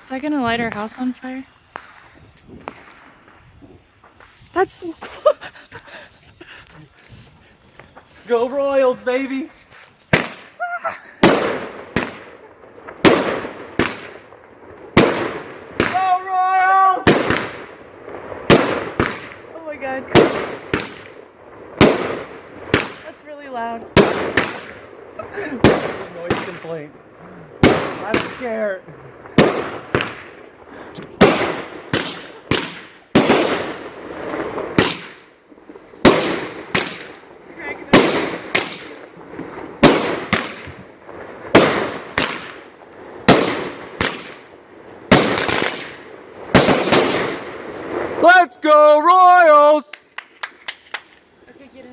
Is that gonna light our house on fire? That's so cool. Go Royals, baby! Go Royals! Oh my god. That's really loud. Noise complaint. I don't care. Let's go Royals!